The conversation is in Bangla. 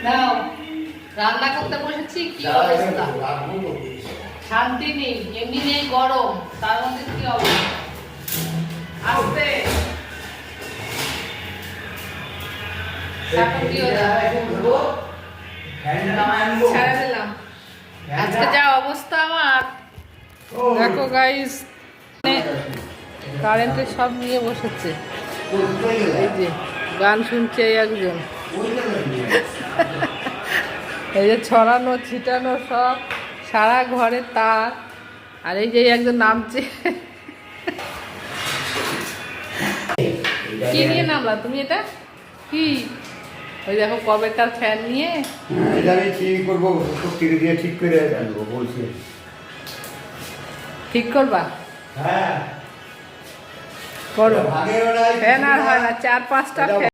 দাও, রান্না করতে বসেছি, কি অবস্থা, শান্তি নেই, এমনি নেই গরম, তার মধ্যে কি অবস্থা। আসতে ছেড়ে দিলাম। আজকে যা অবস্থা আমার, দেখো গাইস, কারেন্টের সব নিয়ে বসেছে। এই যে গান শুনছে একজন, এই যে ছড়ানো ছিটানো সব সারা ঘরে তার, আর এই যে একজন নামছে। কি নিয়ে নামলা তুমি? এটা কি? ওই দেখো কবেকার ফ্যান নিয়ে। আমি ঠিক করবো, দিয়ে ঠিক করে আনবো বলছি। ঠিক করবা? হ্যাঁ করো। ফ্যান আর হয় না, 4-5টা ফ্যান।